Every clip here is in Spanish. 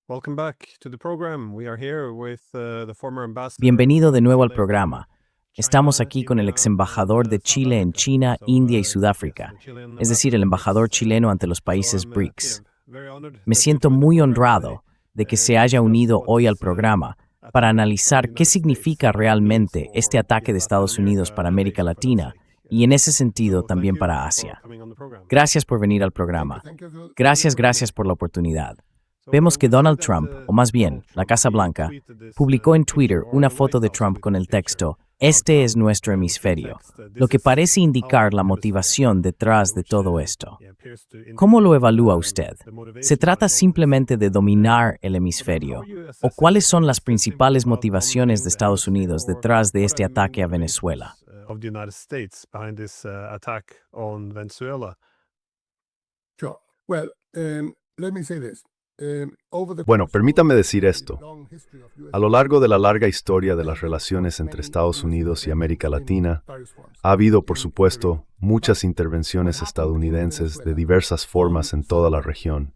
Welcome back to the program. We are here with the former ambassador Bienvenido de from nuevo al Chile, programa. China, Estamos aquí con el India, ex embajador and de South Chile en Africa. China, So, India y yes, Sudáfrica, the Chilean es decir, el ambassador. embajador chileno ante los So países I'm BRICS. very honored Me that you siento joined the muy program today honrado de que se and haya discuss unido what hoy al this programa attack para of the analizar qué United States significa means realmente for este ataque de Latin Estados Unidos America para and América Asia, for that Latina sake. y en ese sentido So thank también you para for Asia. coming on the program. Gracias por venir al programa. Gracias por la oportunidad. Vemos que Donald Trump, o más bien, la Casa Blanca, publicó en Twitter una foto de Trump con el texto "Este es nuestro hemisferio", lo que parece indicar la motivación detrás de todo esto. ¿Cómo lo evalúa usted? ¿Se trata simplemente de dominar el hemisferio? ¿O cuáles son las principales motivaciones de Estados Unidos detrás de este ataque a Venezuela? Bueno, permítame decir esto. A lo largo de la larga historia de las relaciones entre Estados Unidos y América Latina, ha habido, por supuesto, muchas intervenciones estadounidenses de diversas formas en toda la región.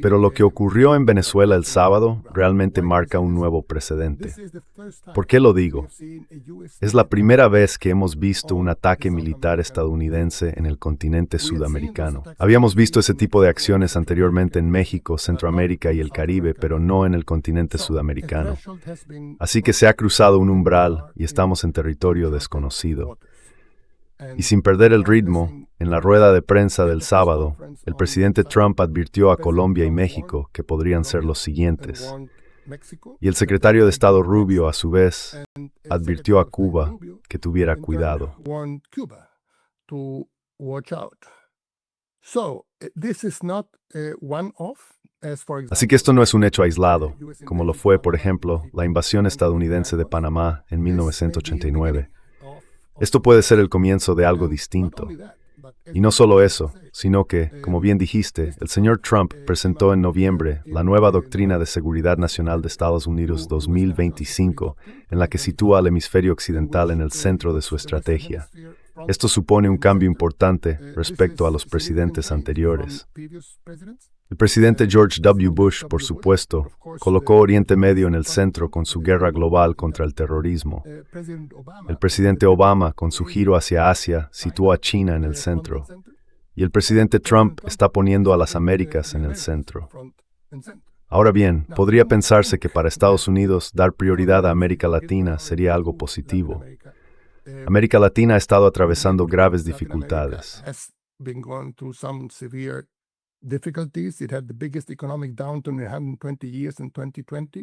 Pero lo que ocurrió en Venezuela el sábado realmente marca un nuevo precedente. ¿Por qué lo digo? Es la primera vez que hemos visto un ataque militar estadounidense en el continente sudamericano. Habíamos visto ese tipo de acciones anteriormente en México, Centroamérica y el Caribe, pero no en el continente sudamericano. Así que se ha cruzado un umbral y estamos en territorio desconocido. Y sin perder el ritmo, en la rueda de prensa del sábado, el presidente Trump advirtió a Colombia y México que podrían ser los siguientes. Y el secretario de Estado Rubio, a su vez, advirtió a Cuba que tuviera cuidado. Así que esto no es un hecho aislado, como lo fue, por ejemplo, la invasión estadounidense de Panamá en 1989. Esto puede ser el comienzo de algo distinto. Y no solo eso, sino que, como bien dijiste, el señor Trump presentó en noviembre la nueva Doctrina de Seguridad Nacional de Estados Unidos 2025, en la que sitúa al hemisferio occidental en el centro de su estrategia. Esto supone un cambio importante respecto a los presidentes anteriores. El presidente George W. Bush, por supuesto, colocó Oriente Medio en el centro con su guerra global contra el terrorismo. El presidente Obama, con su giro hacia Asia, situó a China en el centro. Y el presidente Trump está poniendo a las Américas en el centro. Ahora bien, podría pensarse que para Estados Unidos dar prioridad a América Latina sería algo positivo. América Latina ha estado atravesando graves dificultades.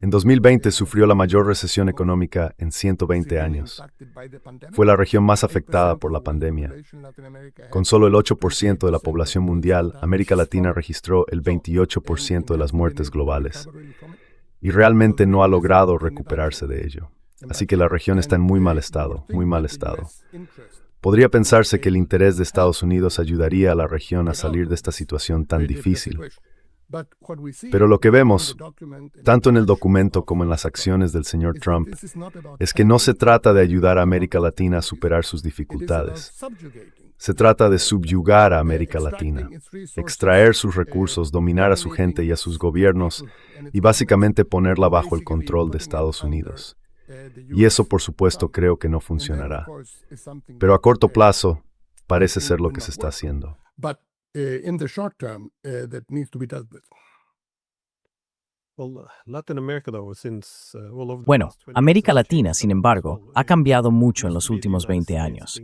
En 2020 sufrió la mayor recesión económica en 120 años. Fue la región más afectada por la pandemia. Con solo el 8% de la población mundial, América Latina registró el 28% de las muertes globales. Y realmente no ha logrado recuperarse de ello. Así que la región está en muy mal estado, muy mal estado. Podría pensarse que el interés de Estados Unidos ayudaría a la región a salir de esta situación tan difícil. Pero lo que vemos, tanto en el documento como en las acciones del señor Trump, es que no se trata de ayudar a América Latina a superar sus dificultades. Se trata de subyugar a América Latina, extraer sus recursos, dominar a su gente y a sus gobiernos y básicamente ponerla bajo el control de Estados Unidos. Y eso, por supuesto, creo que no funcionará. Pero a corto plazo, parece ser lo que se está haciendo. Bueno, América Latina, sin embargo, ha cambiado mucho en los últimos 20 años.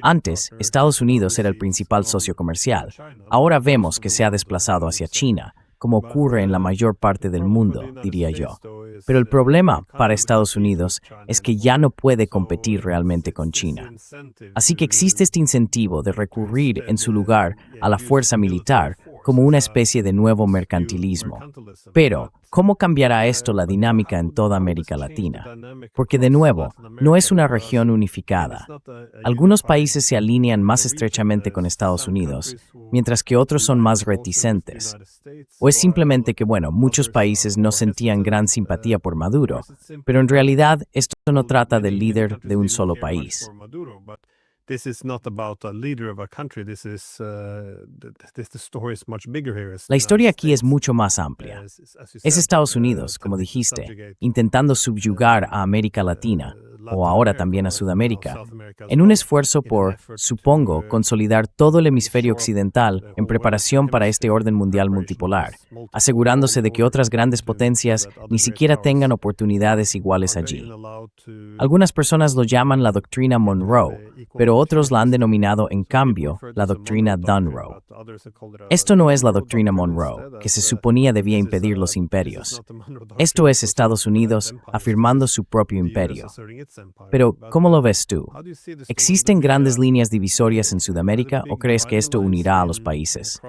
Antes, Estados Unidos era el principal socio comercial. Ahora vemos que se ha desplazado hacia China, como ocurre en la mayor parte del mundo, diría yo. Pero el problema para Estados Unidos es que ya no puede competir realmente con China. Así que existe este incentivo de recurrir en su lugar a la fuerza militar como una especie de nuevo mercantilismo. Pero, ¿cómo cambiará esto la dinámica en toda América Latina? Porque, de nuevo, no es una región unificada. Algunos países se alinean más estrechamente con Estados Unidos, mientras que otros son más reticentes. ¿O es simplemente que, muchos países no sentían gran simpatía por Maduro, pero en realidad esto no trata del líder de un solo país? this is not about a leader of a country. This is the story is much bigger here. La historia aquí es mucho más amplia. Es Estados Unidos, como dijiste, intentando subyugar a América Latina, o ahora también a Sudamérica, en un esfuerzo por, supongo, consolidar todo el hemisferio occidental en preparación para este orden mundial multipolar, asegurándose de que otras grandes potencias ni siquiera tengan oportunidades iguales allí. Algunas personas lo llaman la doctrina Monroe, pero otros la han denominado, en cambio, la doctrina Dunroe. Esto no es la doctrina Monroe, que se suponía debía impedir los imperios. Esto es Estados Unidos afirmando su propio imperio. Pero, ¿cómo lo ves tú? ¿Existen grandes líneas divisorias en Sudamérica o crees que esto unirá a los países?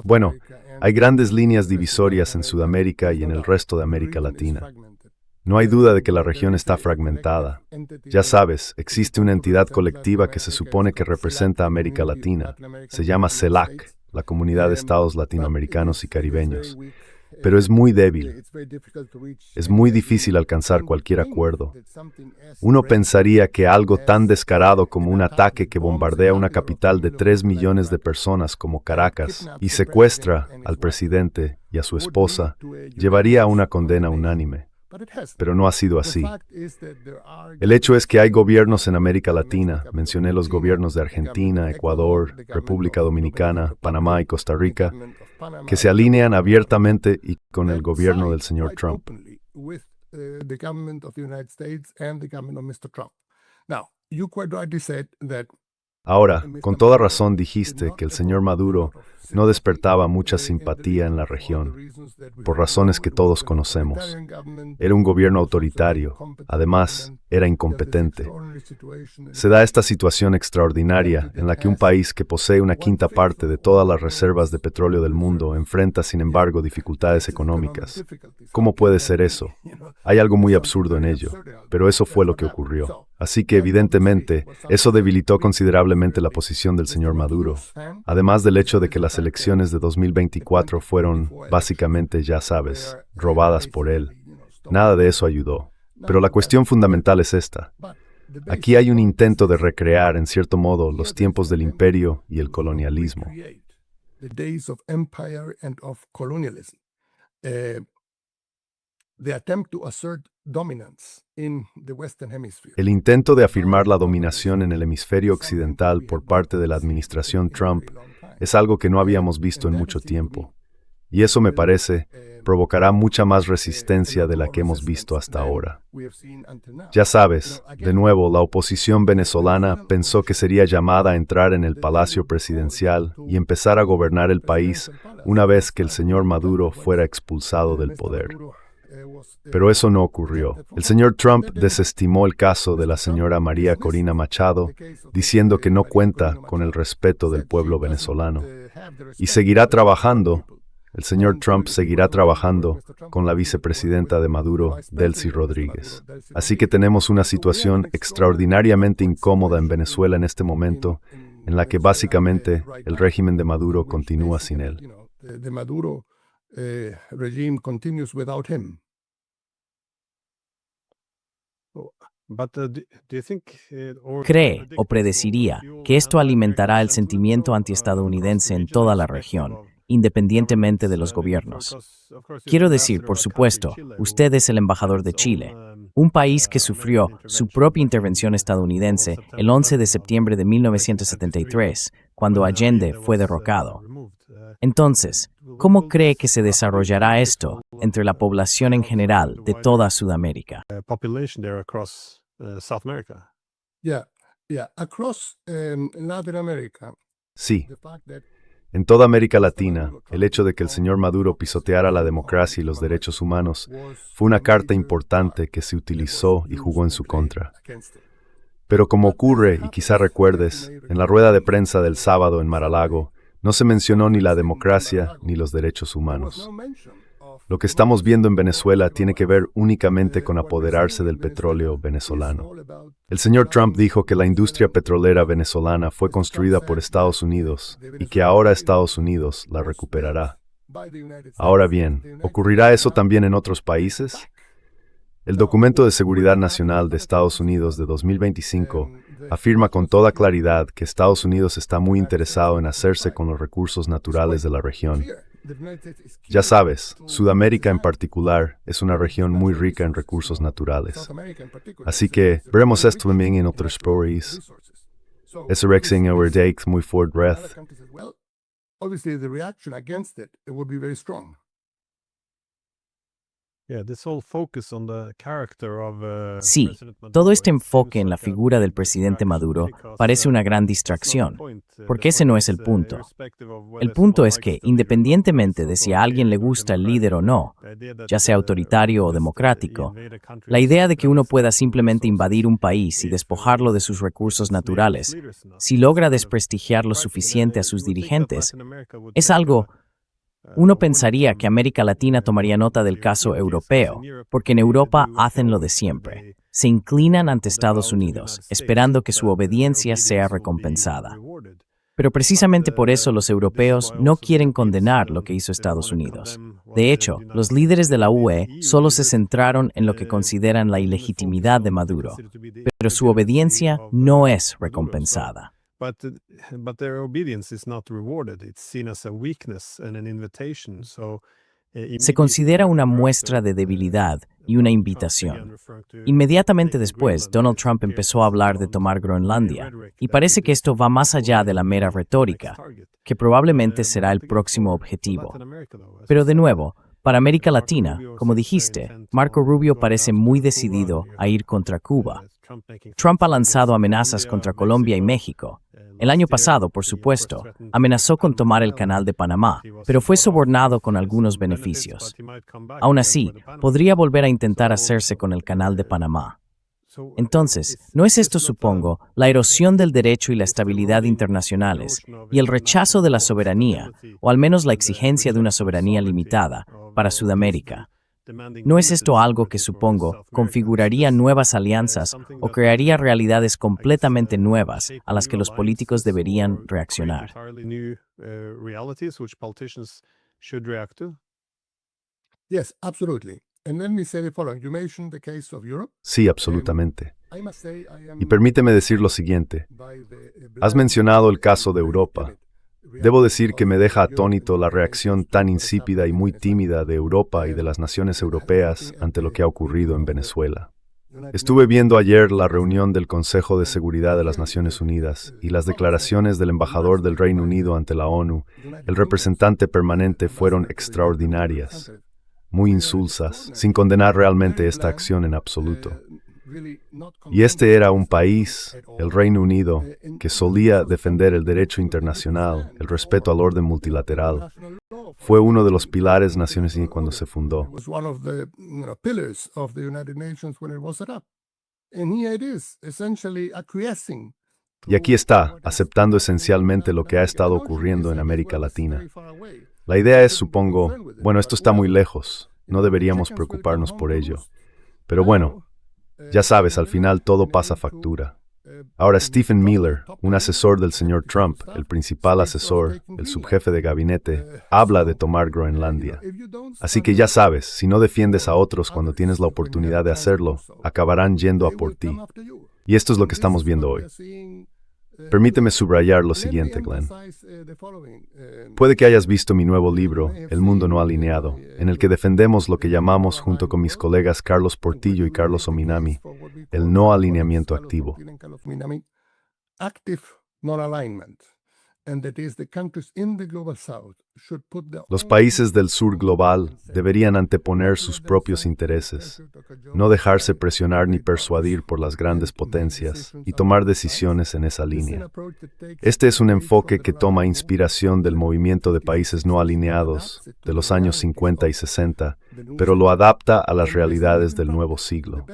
Bueno, hay grandes líneas divisorias en Sudamérica y en el resto de América Latina. No hay duda de que la región está fragmentada. Ya sabes, existe una entidad colectiva que se supone que representa a América Latina. Se llama CELAC, la Comunidad de Estados Latinoamericanos y Caribeños. Pero es muy débil. Es muy difícil alcanzar cualquier acuerdo. Uno pensaría que algo tan descarado como un ataque que bombardea una capital de 3 millones de personas como Caracas y secuestra al presidente y a su esposa llevaría a una condena unánime. Pero no ha sido así. El hecho es que hay gobiernos en América Latina, mencioné los gobiernos de Argentina, Ecuador, República Dominicana, Panamá y Costa Rica, que se alinean abiertamente y con el gobierno del señor Trump. Ahora, con toda razón dijiste que el señor Maduro no despertaba mucha simpatía en la región, por razones que todos conocemos. Era un gobierno autoritario, además, era incompetente. Se da esta situación extraordinaria en la que un país que posee una quinta parte de todas las reservas de petróleo del mundo enfrenta, sin embargo, dificultades económicas. ¿Cómo puede ser eso? Hay algo muy absurdo en ello, pero eso fue lo que ocurrió. Así que, evidentemente, eso debilitó considerablemente la posición del señor Maduro, además del hecho de que las elecciones de 2024 fueron, básicamente, ya sabes, robadas por él. Nada de eso ayudó. Pero la cuestión fundamental es esta. Aquí hay un intento de recrear, en cierto modo, los tiempos del imperio y el colonialismo. El intento de afirmar la dominación en el hemisferio occidental por parte de la administración Trump es algo que no habíamos visto en mucho tiempo. Y eso, me parece, provocará mucha más resistencia de la que hemos visto hasta ahora. Ya sabes, de nuevo, la oposición venezolana pensó que sería llamada a entrar en el Palacio Presidencial y empezar a gobernar el país una vez que el señor Maduro fuera expulsado del poder. Pero eso no ocurrió. El señor Trump desestimó el caso de la señora María Corina Machado, diciendo que no cuenta con el respeto del pueblo venezolano. Y seguirá trabajando. El señor Trump seguirá trabajando con la vicepresidenta de Maduro, Delcy Rodríguez. Así que tenemos una situación extraordinariamente incómoda en Venezuela en este momento, en la que básicamente el régimen de Maduro continúa sin él. ¿Cree o predeciría que esto alimentará el sentimiento antiestadounidense en toda la región, independientemente de los gobiernos? Quiero decir, por supuesto, usted es el embajador de Chile, un país que sufrió su propia intervención estadounidense el 11 de septiembre de 1973, cuando Allende fue derrocado. Entonces, ¿cómo cree que se desarrollará esto entre la población en general de toda Sudamérica? Sí. En toda América Latina, el hecho de que el señor Maduro pisoteara la democracia y los derechos humanos fue una carta importante que se utilizó y jugó en su contra. Pero como ocurre, y quizá recuerdes, en la rueda de prensa del sábado en Mar-a-Lago, no se mencionó ni la democracia ni los derechos humanos. Lo que estamos viendo en Venezuela tiene que ver únicamente con apoderarse del petróleo venezolano. El señor Trump dijo que la industria petrolera venezolana fue construida por Estados Unidos y que ahora Estados Unidos la recuperará. Ahora bien, ¿ocurrirá eso también en otros países? El Documento de Seguridad Nacional de Estados Unidos de 2025 afirma con toda claridad que Estados Unidos está muy interesado en hacerse con los recursos naturales de la región. Ya sabes, Sudamérica en particular es una región muy rica en recursos naturales. Así que veremos esto también en otros países. Es reacción overdeekt muy fuerte. Sí, todo este enfoque en la figura del presidente Maduro parece una gran distracción, porque ese no es el punto. El punto es que, independientemente de si a alguien le gusta el líder o no, ya sea autoritario o democrático, la idea de que uno pueda simplemente invadir un país y despojarlo de sus recursos naturales, si logra desprestigiar lo suficiente a sus dirigentes, es algo. Uno pensaría que América Latina tomaría nota del caso europeo, porque en Europa hacen lo de siempre. Se inclinan ante Estados Unidos, esperando que su obediencia sea recompensada. Pero precisamente por eso los europeos no quieren condenar lo que hizo Estados Unidos. De hecho, los líderes de la UE solo se centraron en lo que consideran la ilegitimidad de Maduro, pero su obediencia no es recompensada. But their obedience is not rewarded. It's seen as a weakness and an invitation. Se considera una muestra de debilidad y una invitación. Inmediatamente después, Donald Trump empezó a hablar de tomar Groenlandia, y parece que esto va más allá de la mera retórica, que probablemente será el próximo objetivo. Pero de nuevo, para América Latina, como dijiste, Marco Rubio parece muy decidido a ir contra Cuba. Trump ha lanzado amenazas contra Colombia y México. El año pasado, por supuesto, amenazó con tomar el Canal de Panamá, pero fue sobornado con algunos beneficios. Aún así, podría volver a intentar hacerse con el Canal de Panamá. Entonces, ¿no es esto, supongo, la erosión del derecho y la estabilidad internacionales, y el rechazo de la soberanía, o al menos la exigencia de una soberanía limitada, para Sudamérica? ¿No es esto algo que, supongo, configuraría nuevas alianzas o crearía realidades completamente nuevas a las que los políticos deberían reaccionar? Sí, absolutamente. Y permíteme decir lo siguiente. Has mencionado el caso de Europa. Debo decir que me deja atónito la reacción tan insípida y muy tímida de Europa y de las naciones europeas ante lo que ha ocurrido en Venezuela. Estuve viendo ayer la reunión del Consejo de Seguridad de las Naciones Unidas y las declaraciones del embajador del Reino Unido ante la ONU, el representante permanente, fueron extraordinarias, muy insulsas, sin condenar realmente esta acción en absoluto. Y este era un país, el Reino Unido, que solía defender el derecho internacional, el respeto al orden multilateral. Fue uno de los pilares de Naciones Unidas cuando se fundó. Y aquí está, aceptando esencialmente lo que ha estado ocurriendo en América Latina. La idea es, supongo, bueno, esto está muy lejos, no deberíamos preocuparnos por ello. Pero bueno, ya sabes, al final todo pasa factura. Ahora Stephen Miller, un asesor del señor Trump, el principal asesor, el subjefe de gabinete, habla de tomar Groenlandia. Así que ya sabes, si no defiendes a otros cuando tienes la oportunidad de hacerlo, acabarán yendo a por ti. Y esto es lo que estamos viendo hoy. Permíteme subrayar lo siguiente, Glenn. Puede que hayas visto mi nuevo libro, El Mundo No Alineado, en el que defendemos lo que llamamos, junto con mis colegas Carlos Portillo y Carlos Ominami, el no alineamiento activo. Los países del sur global deberían anteponer sus propios intereses, no dejarse presionar ni persuadir por las grandes potencias y tomar decisiones en esa línea. Este es un enfoque que toma inspiración del movimiento de países no alineados de los años 50 y 60, pero lo adapta a las realidades del nuevo siglo.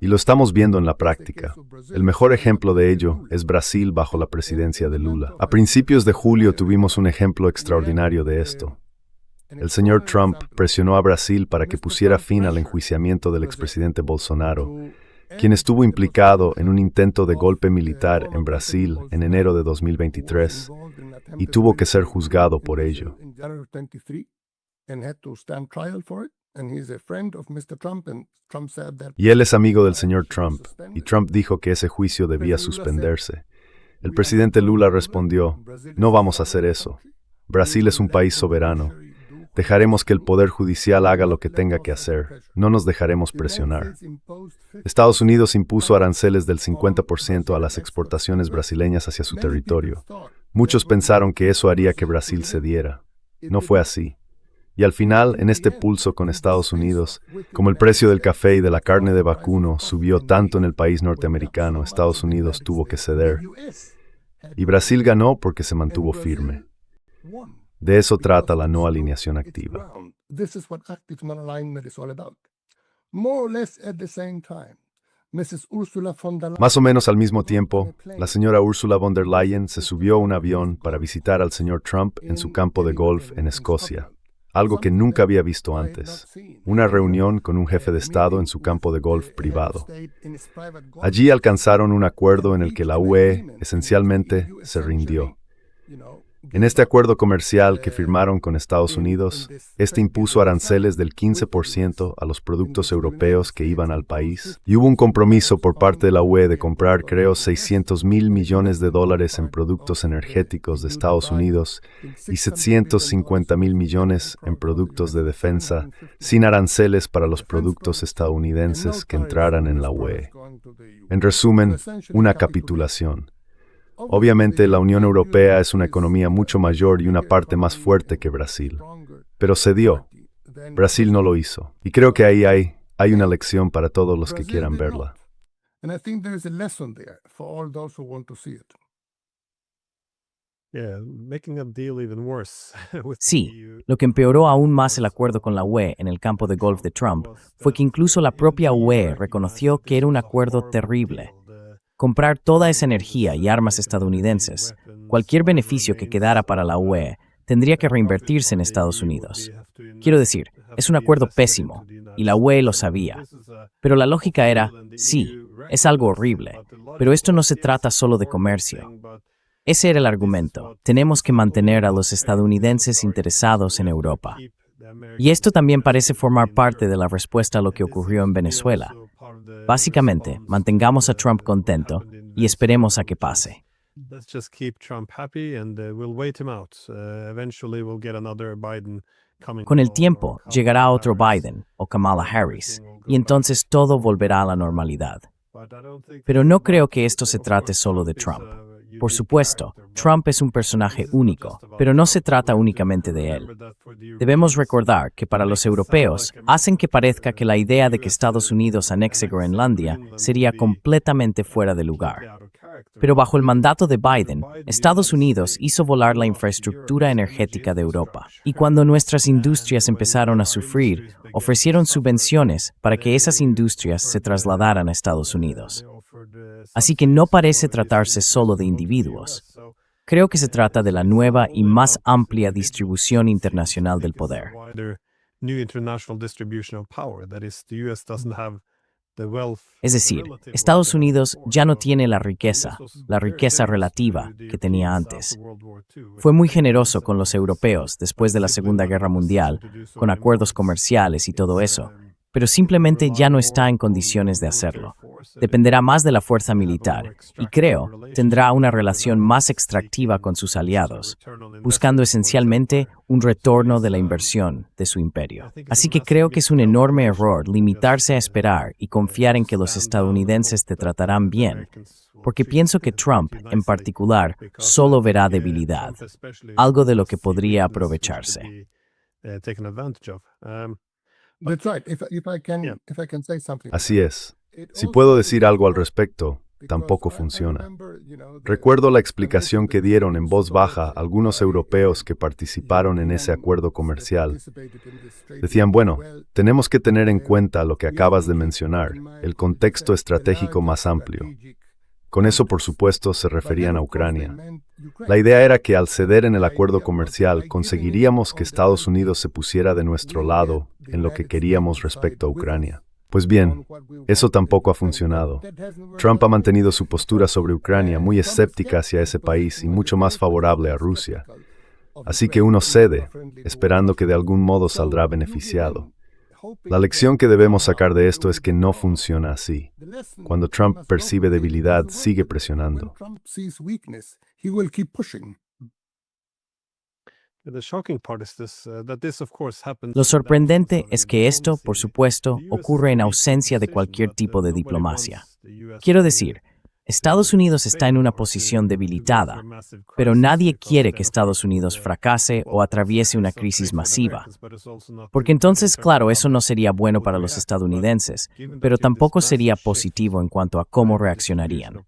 Y lo estamos viendo en la práctica. El mejor ejemplo de ello es Brasil bajo la presidencia de Lula. A principios de julio tuvimos un ejemplo extraordinario de esto. El señor Trump presionó a Brasil para que pusiera fin al enjuiciamiento del expresidente Bolsonaro, quien estuvo implicado en un intento de golpe militar en Brasil en enero de 2023, y tuvo que ser juzgado por ello. Y él es amigo del señor Trump, y Trump dijo que ese juicio debía suspenderse. El presidente Lula respondió, no vamos a hacer eso. Brasil es un país soberano. Dejaremos que el Poder Judicial haga lo que tenga que hacer. No nos dejaremos presionar. Estados Unidos impuso aranceles del 50% a las exportaciones brasileñas hacia su territorio. Muchos pensaron que eso haría que Brasil cediera. No fue así. Y al final, en este pulso con Estados Unidos, como el precio del café y de la carne de vacuno subió tanto en el país norteamericano, Estados Unidos tuvo que ceder. Y Brasil ganó porque se mantuvo firme. De eso trata la no alineación activa. Más o menos al mismo tiempo, la señora Ursula von der Leyen se subió a un avión para visitar al señor Trump en su campo de golf en Escocia, algo que nunca había visto antes, una reunión con un jefe de Estado en su campo de golf privado. Allí alcanzaron un acuerdo en el que la UE esencialmente se rindió. En este acuerdo comercial que firmaron con Estados Unidos, este impuso aranceles del 15% a los productos europeos que iban al país, y hubo un compromiso por parte de la UE de comprar, creo, $600.000 millones en productos energéticos de Estados Unidos y $750.000 millones en productos de defensa, sin aranceles para los productos estadounidenses que entraran en la UE. En resumen, una capitulación. Obviamente, la Unión Europea es una economía mucho mayor y una parte más fuerte que Brasil. Pero cedió. Brasil no lo hizo. Y creo que ahí hay una lección para todos los que quieran verla. Sí, lo que empeoró aún más el acuerdo con la UE en el campo de golf de Trump fue que incluso la propia UE reconoció que era un acuerdo terrible. Comprar toda esa energía y armas estadounidenses, cualquier beneficio que quedara para la UE, tendría que reinvertirse en Estados Unidos. Quiero decir, es un acuerdo pésimo, y la UE lo sabía. Pero la lógica era, sí, es algo horrible, pero esto no se trata solo de comercio. Ese era el argumento, tenemos que mantener a los estadounidenses interesados en Europa. Y esto también parece formar parte de la respuesta a lo que ocurrió en Venezuela. Básicamente, mantengamos a Trump contento y esperemos a que pase. Con el tiempo, llegará otro Biden o Kamala Harris, y entonces todo volverá a la normalidad. Pero no creo que esto se trate solo de Trump. Por supuesto, Trump es un personaje único, pero no se trata únicamente de él. Debemos recordar que para los europeos, hacen que parezca que la idea de que Estados Unidos anexe Groenlandia sería completamente fuera de lugar. Pero bajo el mandato de Biden, Estados Unidos hizo volar la infraestructura energética de Europa. Y cuando nuestras industrias empezaron a sufrir, ofrecieron subvenciones para que esas industrias se trasladaran a Estados Unidos. Así que no parece tratarse solo de individuos. Creo que se trata de la nueva y más amplia distribución internacional del poder. Es decir, Estados Unidos ya no tiene la riqueza relativa que tenía antes. Fue muy generoso con los europeos después de la Segunda Guerra Mundial, con acuerdos comerciales y todo eso, pero simplemente ya no está en condiciones de hacerlo. Dependerá más de la fuerza militar y creo tendrá una relación más extractiva con sus aliados, buscando esencialmente un retorno de la inversión de su imperio. Así que creo que es un enorme error limitarse a esperar y confiar en que los estadounidenses te tratarán bien, porque pienso que Trump, en particular, solo verá debilidad, algo de lo que podría aprovecharse. Así es. Si puedo decir algo al respecto, tampoco funciona. Recuerdo la explicación que dieron en voz baja algunos europeos que participaron en ese acuerdo comercial. Decían, bueno, tenemos que tener en cuenta lo que acabas de mencionar, el contexto estratégico más amplio. Con eso, por supuesto, se referían a Ucrania. La idea era que al ceder en el acuerdo comercial conseguiríamos que Estados Unidos se pusiera de nuestro lado en lo que queríamos respecto a Ucrania. Pues bien, eso tampoco ha funcionado. Trump ha mantenido su postura sobre Ucrania muy escéptica hacia ese país y mucho más favorable a Rusia. Así que uno cede, esperando que de algún modo saldrá beneficiado. La lección que debemos sacar de esto es que no funciona así. Cuando Trump percibe debilidad, sigue presionando. Lo sorprendente es que esto, por supuesto, ocurre en ausencia de cualquier tipo de diplomacia. Quiero decir, Estados Unidos está en una posición debilitada, pero nadie quiere que Estados Unidos fracase o atraviese una crisis masiva. Porque entonces, claro, eso no sería bueno para los estadounidenses, pero tampoco sería positivo en cuanto a cómo reaccionarían.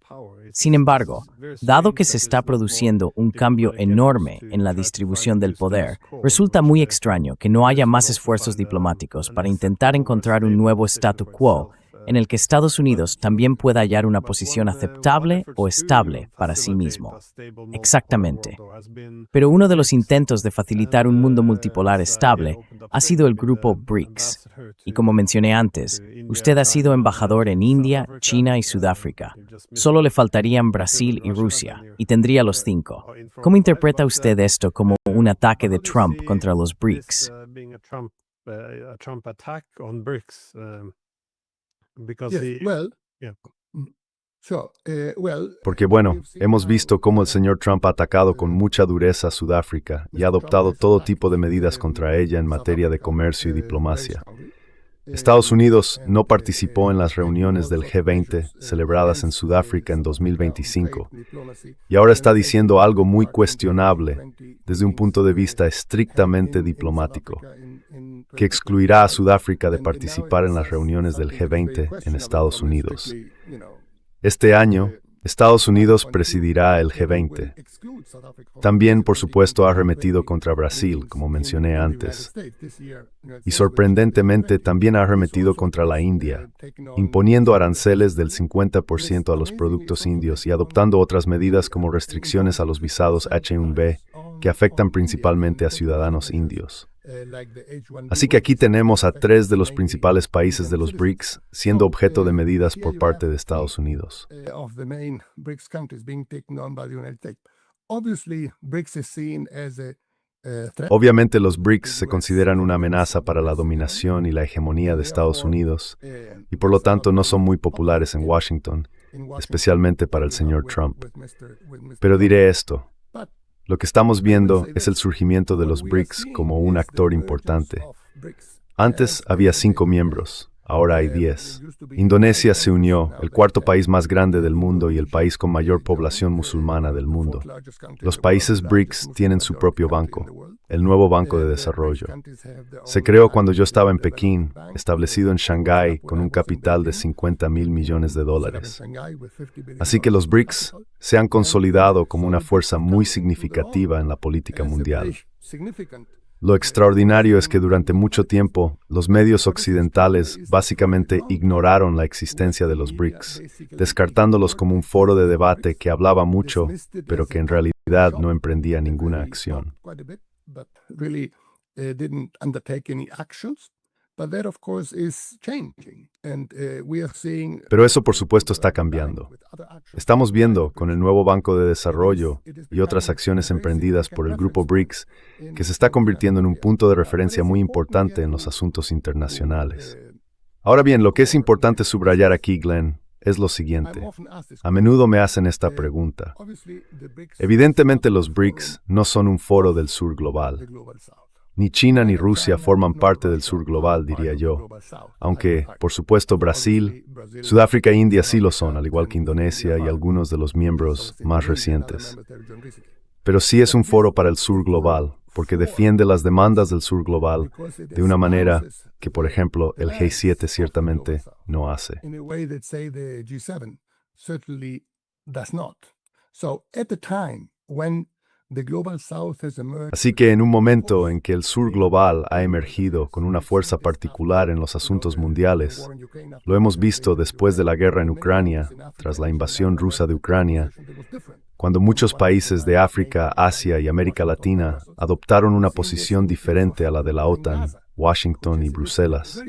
Sin embargo, dado que se está produciendo un cambio enorme en la distribución del poder, resulta muy extraño que no haya más esfuerzos diplomáticos para intentar encontrar un nuevo statu quo en el que Estados Unidos también pueda hallar una posición aceptable o estable para sí mismo. Exactamente. Pero uno de los intentos de facilitar un mundo multipolar estable ha sido el grupo BRICS. Y como mencioné antes, usted ha sido embajador en India, China y Sudáfrica. Solo le faltarían Brasil y Rusia, y tendría los 5. ¿Cómo interpreta usted esto como un ataque de Trump contra los BRICS? Porque bueno, hemos visto cómo el señor Trump ha atacado con mucha dureza a Sudáfrica y ha adoptado todo tipo de medidas contra ella en materia de comercio y diplomacia. Estados Unidos no participó en las reuniones del G20 celebradas en Sudáfrica en 2025 y ahora está diciendo algo muy cuestionable desde un punto de vista estrictamente diplomático, que excluirá a Sudáfrica de participar en las reuniones del G20 en Estados Unidos. Este año, Estados Unidos presidirá el G20. También, por supuesto, ha arremetido contra Brasil, como mencioné antes. Y sorprendentemente, también ha arremetido contra la India, imponiendo aranceles del 50% a los productos indios y adoptando otras medidas como restricciones a los visados H-1B, que afectan principalmente a ciudadanos indios. Así que aquí tenemos a 3 de los principales países de los BRICS siendo objeto de medidas por parte de Estados Unidos. Obviamente los BRICS se consideran una amenaza para la dominación y la hegemonía de Estados Unidos y por lo tanto no son muy populares en Washington, especialmente para el señor Trump. Pero diré esto. Lo que estamos viendo es el surgimiento de los BRICS como un actor importante. Antes había 5 miembros, ahora hay 10. Indonesia se unió, el 4º país más grande del mundo y el país con mayor población musulmana del mundo. Los países BRICS tienen su propio banco, el nuevo Banco de Desarrollo. Se creó cuando yo estaba en Pekín, establecido en Shanghái con un capital de $50,000 millones. Así que los BRICS se han consolidado como una fuerza muy significativa en la política mundial. Lo extraordinario es que durante mucho tiempo, los medios occidentales básicamente ignoraron la existencia de los BRICS, descartándolos como un foro de debate que hablaba mucho, pero que en realidad no emprendía ninguna acción. Pero eso, por supuesto, está cambiando. Estamos viendo, con el nuevo Banco de Desarrollo y otras acciones emprendidas por el grupo BRICS, que se está convirtiendo en un punto de referencia muy importante en los asuntos internacionales. Ahora bien, lo que es importante subrayar aquí, Glenn, es lo siguiente. A menudo me hacen esta pregunta. Evidentemente, los BRICS no son un foro del sur global. Ni China ni Rusia forman parte del sur global, diría yo. Aunque, por supuesto, Brasil, Sudáfrica e India sí lo son, al igual que Indonesia y algunos de los miembros más recientes. Pero sí es un foro para el sur global, porque defiende las demandas del sur global de una manera que, por ejemplo, el G7 ciertamente no hace. Así que en un momento en que el sur global ha emergido con una fuerza particular en los asuntos mundiales, lo hemos visto después de la guerra en Ucrania, tras la invasión rusa de Ucrania, cuando muchos países de África, Asia y América Latina adoptaron una posición diferente a la de la OTAN, Washington y Bruselas.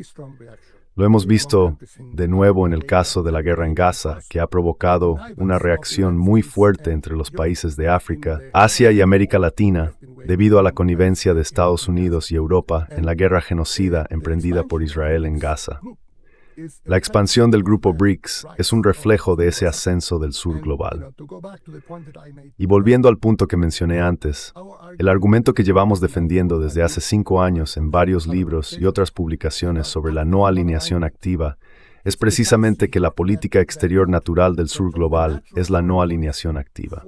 Lo hemos visto de nuevo en el caso de la guerra en Gaza, que ha provocado una reacción muy fuerte entre los países de África, Asia y América Latina, debido a la connivencia de Estados Unidos y Europa en la guerra genocida emprendida por Israel en Gaza. La expansión del grupo BRICS es un reflejo de ese ascenso del sur global. Y volviendo al punto que mencioné antes, el argumento que llevamos defendiendo desde hace 5 años en varios libros y otras publicaciones sobre la no alineación activa es precisamente que la política exterior natural del sur global es la no alineación activa.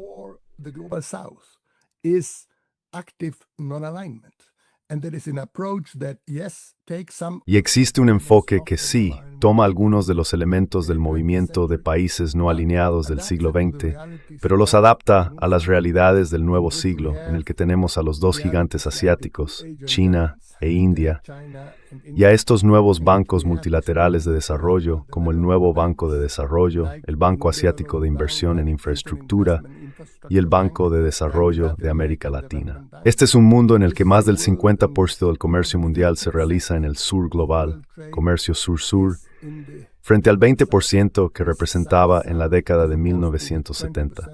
Y existe un enfoque que sí, toma algunos de los elementos del movimiento de países no alineados del siglo XX, pero los adapta a las realidades del nuevo siglo, en el que tenemos a los dos gigantes asiáticos, China e India, y a estos nuevos bancos multilaterales de desarrollo, como el nuevo Banco de Desarrollo, el Banco Asiático de Inversión en Infraestructura y el Banco de Desarrollo de América Latina. Este es un mundo en el que más del 50% del comercio mundial se realiza en el sur global, comercio sur-sur, frente al 20% que representaba en la década de 1970.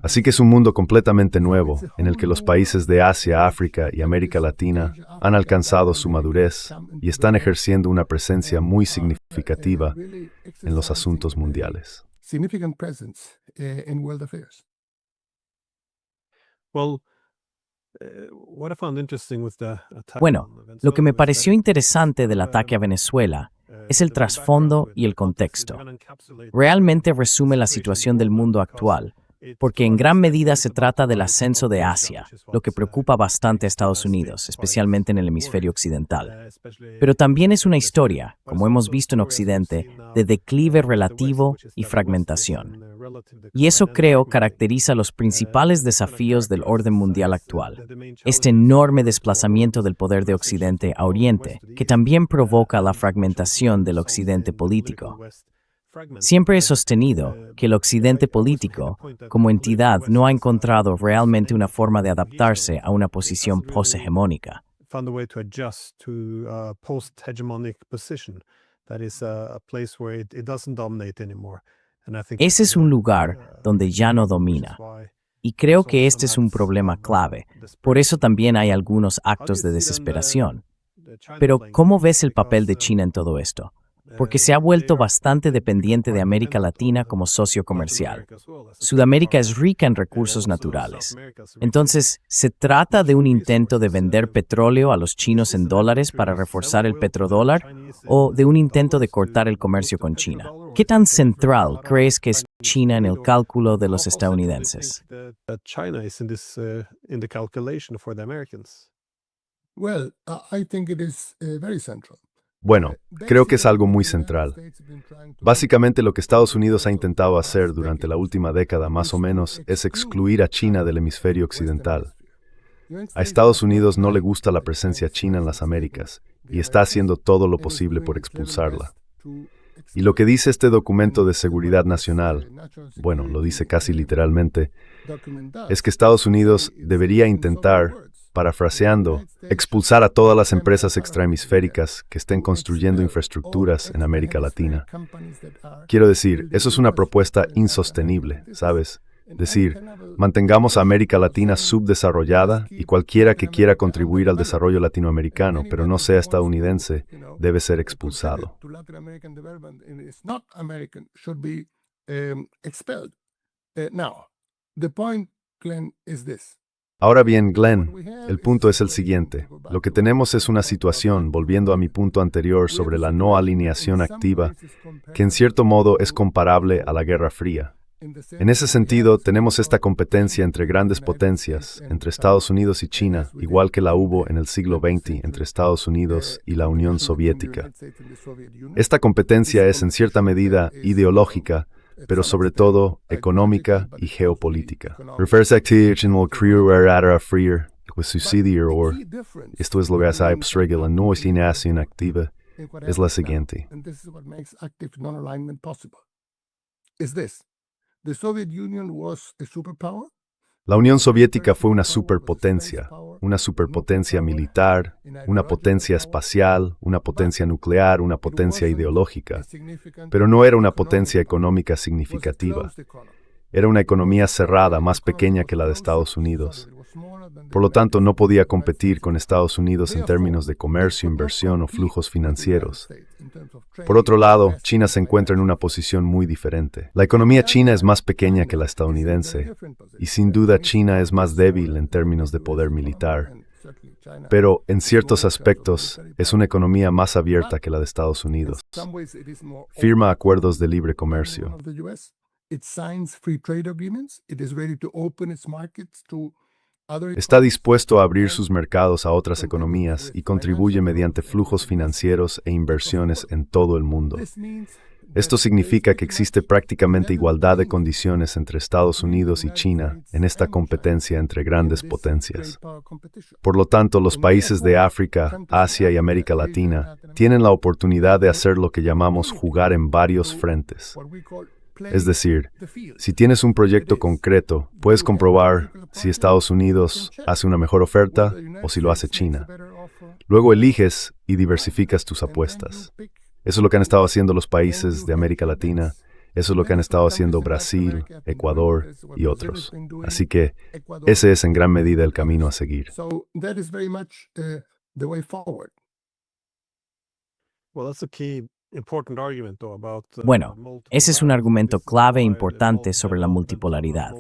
Así que es un mundo completamente nuevo, en el que los países de Asia, África y América Latina han alcanzado su madurez y están ejerciendo una presencia muy significativa en los asuntos mundiales. Bueno, lo que me pareció interesante del ataque a Venezuela es el trasfondo y el contexto. Realmente resume la situación del mundo actual, porque en gran medida se trata del ascenso de Asia, lo que preocupa bastante a Estados Unidos, especialmente en el hemisferio occidental. Pero también es una historia, como hemos visto en Occidente, de declive relativo y fragmentación. Y eso creo caracteriza los principales desafíos del orden mundial actual. Este enorme desplazamiento del poder de Occidente a Oriente, que también provoca la fragmentación del Occidente político. Siempre he sostenido que el Occidente político, como entidad, no ha encontrado realmente una forma de adaptarse a una posición poshegemónica. Ese es un lugar donde ya no domina. Y creo que este es un problema clave. Por eso también hay algunos actos de desesperación. Pero, ¿cómo ves el papel de China en todo esto? Porque se ha vuelto bastante dependiente de América Latina como socio comercial. Sudamérica es rica en recursos naturales. Entonces, ¿se trata de un intento de vender petróleo a los chinos en dólares para reforzar el petrodólar o de un intento de cortar el comercio con China? ¿Qué tan central crees que es China en el cálculo de los estadounidenses? Bueno, creo que es algo muy central. Básicamente lo que Estados Unidos ha intentado hacer durante la última década más o menos es excluir a China del hemisferio occidental. A Estados Unidos no le gusta la presencia china en las Américas y está haciendo todo lo posible por expulsarla. Y lo que dice este documento de seguridad nacional, bueno, lo dice casi literalmente, es que Estados Unidos debería intentar, parafraseando, expulsar a todas las empresas extrahemisféricas que estén construyendo infraestructuras en América Latina. Quiero decir, eso es una propuesta insostenible, ¿sabes? Decir, mantengamos a América Latina subdesarrollada y cualquiera que quiera contribuir al desarrollo latinoamericano, pero no sea estadounidense, debe ser expulsado. Ahora bien, Glenn, el punto es el siguiente. Lo que tenemos es una situación, volviendo a mi punto anterior sobre la no alineación activa, que en cierto modo es comparable a la Guerra Fría. En ese sentido, tenemos esta competencia entre grandes potencias, entre Estados Unidos y China, igual que la hubo en el siglo XX entre Estados Unidos y la Unión Soviética. Esta competencia es en cierta medida ideológica, pero sobre todo económica y geopolítica. Esto es lo que hace la no alineación activa, es la siguiente. La Unión Soviética fue una superpotencia. una superpotencia militar, una potencia espacial, una potencia nuclear, una potencia ideológica, pero no era una potencia económica significativa. Era una economía cerrada, más pequeña que la de Estados Unidos. Por lo tanto, no podía competir con Estados Unidos en términos de comercio, inversión o flujos financieros. Por otro lado, China se encuentra en una posición muy diferente. La economía china es más pequeña que la estadounidense, y sin duda China es más débil en términos de poder militar. Pero, en ciertos aspectos, es una economía más abierta que la de Estados Unidos. Firma acuerdos de libre comercio. Está dispuesto a abrir sus mercados a otras economías y contribuye mediante flujos financieros e inversiones en todo el mundo. Esto significa que existe prácticamente igualdad de condiciones entre Estados Unidos y China en esta competencia entre grandes potencias. Por lo tanto, los países de África, Asia y América Latina tienen la oportunidad de hacer lo que llamamos jugar en varios frentes. Es decir, si tienes un proyecto concreto, puedes comprobar si Estados Unidos hace una mejor oferta o si lo hace China. Luego eliges y diversificas tus apuestas. Eso es lo que han estado haciendo los países de América Latina. Eso es lo que han estado haciendo Brasil, Ecuador y otros. Así que ese es en gran medida el camino a seguir. Bueno, ese es un argumento clave e importante sobre la multipolaridad.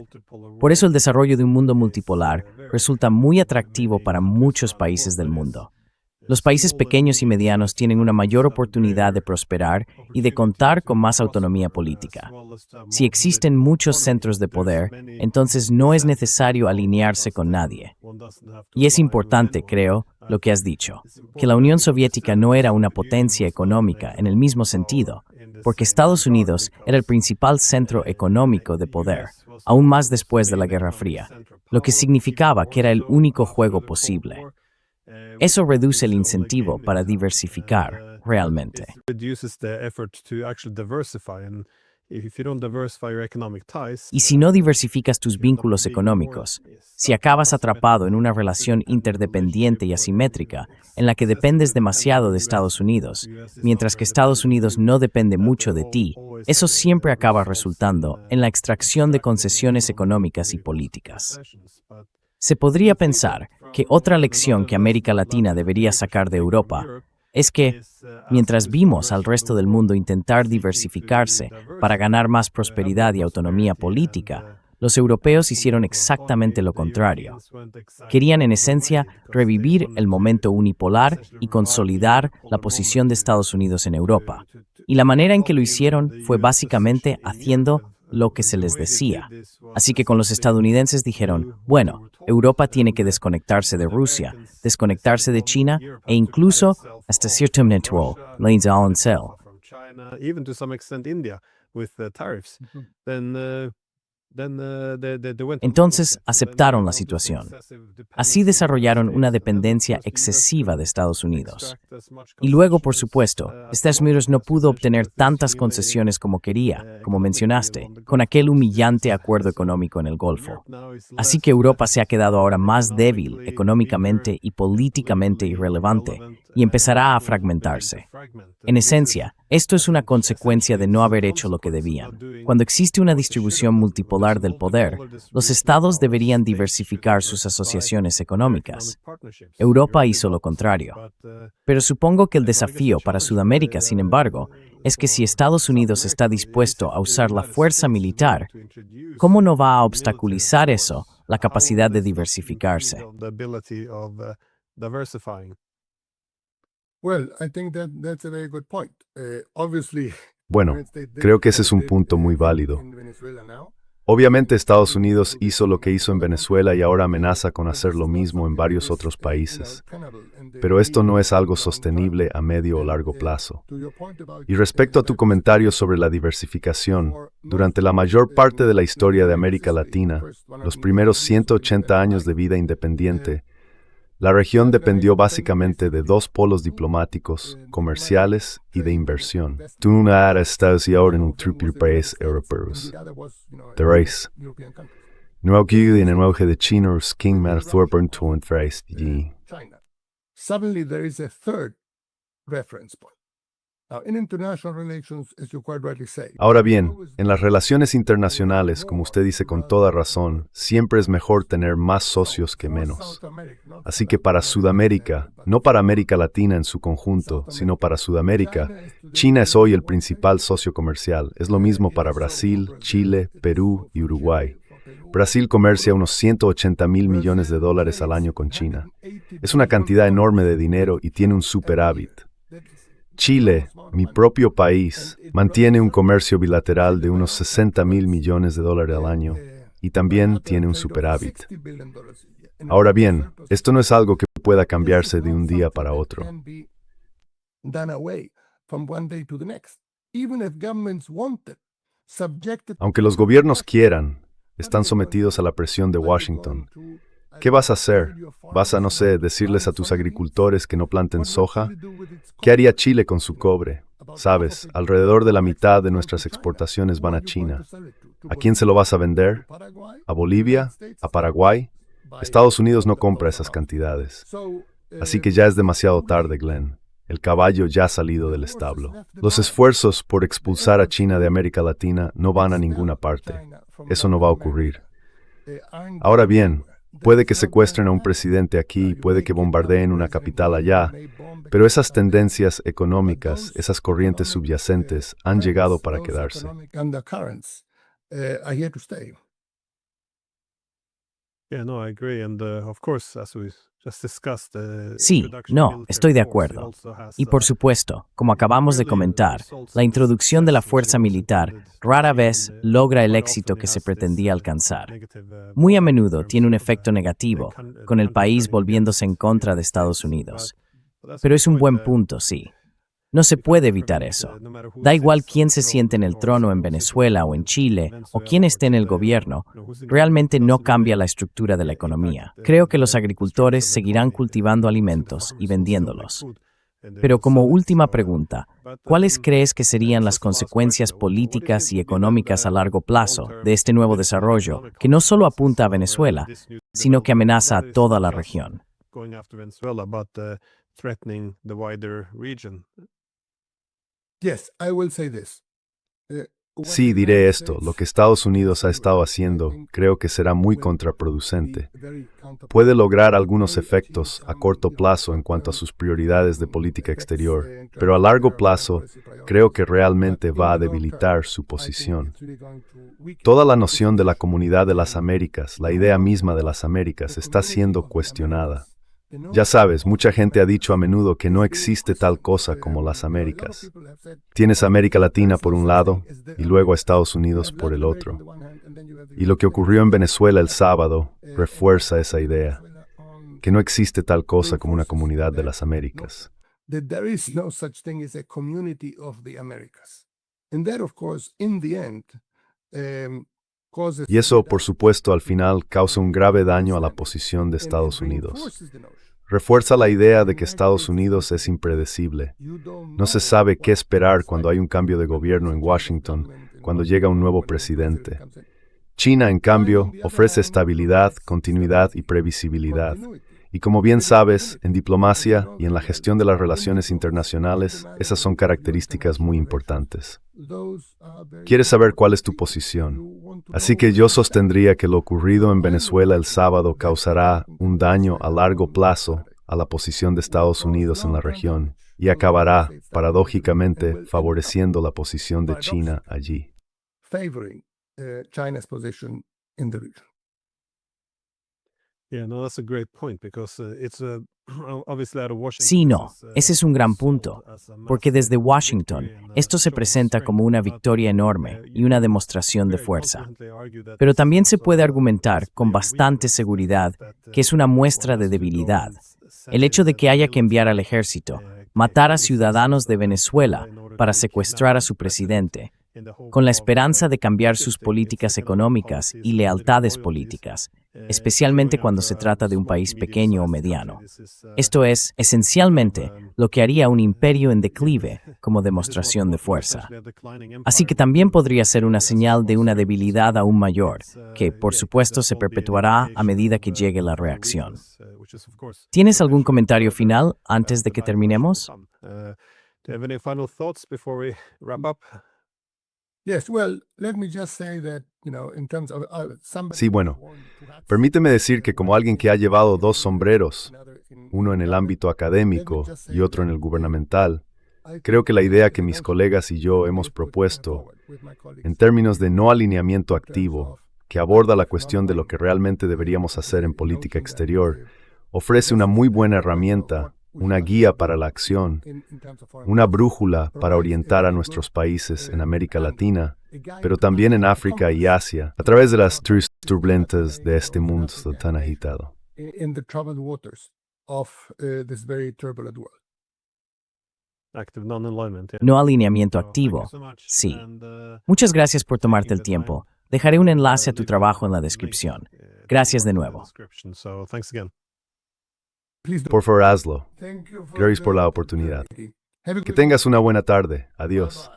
Por eso el desarrollo de un mundo multipolar resulta muy atractivo para muchos países del mundo. Los países pequeños y medianos tienen una mayor oportunidad de prosperar y de contar con más autonomía política. Si existen muchos centros de poder, entonces no es necesario alinearse con nadie. Y es importante, creo, lo que has dicho, que la Unión Soviética no era una potencia económica en el mismo sentido, porque Estados Unidos era el principal centro económico de poder, aún más después de la Guerra Fría, lo que significaba que era el único juego posible. Eso reduce el incentivo para diversificar realmente. Y si no diversificas tus vínculos económicos, si acabas atrapado en una relación interdependiente y asimétrica en la que dependes demasiado de Estados Unidos, mientras que Estados Unidos no depende mucho de ti, eso siempre acaba resultando en la extracción de concesiones económicas y políticas. Se podría pensar que otra lección que América Latina debería sacar de Europa es que, mientras vimos al resto del mundo intentar diversificarse para ganar más prosperidad y autonomía política, los europeos hicieron exactamente lo contrario. Querían, en esencia, revivir el momento unipolar y consolidar la posición de Estados Unidos en Europa. Y la manera en que lo hicieron fue básicamente haciendo lo que se les decía. Así que con los estadounidenses dijeron, bueno, Europa tiene que desconectarse de Rusia, desconectarse de China e incluso, hasta cierto punto, l'aranzel. Entonces aceptaron la situación. Así desarrollaron una dependencia excesiva de Estados Unidos. Y luego, por supuesto, Estados Unidos no pudo obtener tantas concesiones como quería, como mencionaste, con aquel humillante acuerdo económico en el Golfo. Así que Europa se ha quedado ahora más débil económicamente y políticamente irrelevante y empezará a fragmentarse. En esencia, esto es una consecuencia de no haber hecho lo que debían. Cuando existe una distribución multipolar del poder, los estados deberían diversificar sus asociaciones económicas. Europa hizo lo contrario. Pero supongo que el desafío para Sudamérica, sin embargo, es que si Estados Unidos está dispuesto a usar la fuerza militar, ¿cómo no va a obstaculizar eso la capacidad de diversificarse? Bueno, creo que ese es un punto muy válido. Obviamente Estados Unidos hizo lo que hizo en Venezuela y ahora amenaza con hacer lo mismo en varios otros países. Pero esto no es algo sostenible a medio o largo plazo. Y respecto a tu comentario sobre la diversificación, durante la mayor parte de la historia de América Latina, los primeros 180 años de vida independiente, la región dependió básicamente de dos polos diplomáticos, comerciales y de inversión. Tú no eras Estados y ahora en un triple país europeos. Nu in en auge de Chinos King Mar Thorburn to and Thrice. China. Suddenly there is a third reference point. Now, in international relations, as you quite rightly say, Ahora bien, en las relaciones internacionales, como usted dice con toda razón, siempre es mejor tener más socios que menos. Así que para Sudamérica, no para América Latina en su conjunto, sino para Sudamérica, China es hoy el principal socio comercial. Es lo mismo para Brasil, Chile, Perú y Uruguay. Brasil comercia unos 180,000 millones de dólares al año con China. Es una cantidad enorme de dinero y tiene un superávit. Chile, mi propio país, mantiene un comercio bilateral de unos 60,000 millones de dólares al año y también tiene un superávit. Ahora bien, esto no es algo que pueda cambiarse de un día para otro. Aunque los gobiernos quieran, están sometidos a la presión de Washington. ¿Qué vas a hacer? ¿Vas a, no sé, decirles a tus agricultores que no planten soja? ¿Qué haría Chile con su cobre? Sabes, alrededor de la mitad de nuestras exportaciones van a China. ¿A quién se lo vas a vender? ¿A Bolivia? ¿A Paraguay? Estados Unidos no compra esas cantidades. Así que ya es demasiado tarde, Glenn. El caballo ya ha salido del establo. Los esfuerzos por expulsar a China de América Latina no van a ninguna parte. Eso no va a ocurrir. Ahora bien, puede que secuestren a un presidente aquí, puede que bombardeen una capital allá, pero esas tendencias económicas, esas corrientes subyacentes, han llegado para quedarse. Sí, no, estoy de acuerdo. Y por supuesto, como acabamos de comentar, la introducción de la fuerza militar rara vez logra el éxito que se pretendía alcanzar. Muy a menudo tiene un efecto negativo, con el país volviéndose en contra de Estados Unidos. Pero es un buen punto, sí. No se puede evitar eso. Da igual quién se siente en el trono en Venezuela o en Chile, o quién esté en el gobierno, realmente no cambia la estructura de la economía. Creo que los agricultores seguirán cultivando alimentos y vendiéndolos. Pero como última pregunta, ¿cuáles crees que serían las consecuencias políticas y económicas a largo plazo de este nuevo desarrollo, que no solo apunta a Venezuela, sino que amenaza a toda la región? Sí, diré esto. Lo que Estados Unidos ha estado haciendo creo que será muy contraproducente. Puede lograr algunos efectos a corto plazo en cuanto a sus prioridades de política exterior, pero a largo plazo creo que realmente va a debilitar su posición. Toda la noción de la Comunidad de las Américas, la idea misma de las Américas, está siendo cuestionada. Ya sabes, mucha gente ha dicho a menudo que no existe tal cosa como las Américas. Tienes a América Latina por un lado y luego a Estados Unidos por el otro. Y lo que ocurrió en Venezuela el sábado refuerza esa idea, que no existe tal cosa como una comunidad de las Américas. Y eso, por supuesto, al final causa un grave daño a la posición de Estados Unidos. Refuerza la idea de que Estados Unidos es impredecible. No se sabe qué esperar cuando hay un cambio de gobierno en Washington, cuando llega un nuevo presidente. China, en cambio, ofrece estabilidad, continuidad y previsibilidad. Y como bien sabes, en diplomacia y en la gestión de las relaciones internacionales, esas son características muy importantes. ¿Quieres saber cuál es tu posición? Así que yo sostendría que lo ocurrido en Venezuela el sábado causará un daño a largo plazo a la posición de Estados Unidos en la región y acabará, paradójicamente, favoreciendo la posición de China allí. Sí, no, ese es un gran punto, porque desde Washington esto se presenta como una victoria enorme y una demostración de fuerza. Pero también se puede argumentar con bastante seguridad que es una muestra de debilidad. El hecho de que haya que enviar al ejército, matar a ciudadanos de Venezuela para secuestrar a su presidente, con la esperanza de cambiar sus políticas económicas y lealtades políticas, especialmente cuando se trata de un país pequeño o mediano. Esto es, esencialmente, lo que haría un imperio en declive como demostración de fuerza. Así que también podría ser una señal de una debilidad aún mayor, que, por supuesto, se perpetuará a medida que llegue la reacción. ¿Tienes algún comentario final antes de que terminemos? Sí, bueno, permíteme decir que como alguien que ha llevado dos sombreros, uno en el ámbito académico y otro en el gubernamental, creo que la idea que mis colegas y yo hemos propuesto, en términos de no alineamiento activo, que aborda la cuestión de lo que realmente deberíamos hacer en política exterior, ofrece una muy buena herramienta, una guía para la acción, una brújula para orientar a nuestros países en América Latina, pero también en África y Asia, a través de las turbulentas de este mundo tan agitado. No alineamiento activo. Sí. Muchas gracias por tomarte el tiempo. Dejaré un enlace a tu trabajo en la descripción. Gracias de nuevo. Por favor, hazlo. Gracias por la oportunidad. Que tengas una buena tarde. Adiós.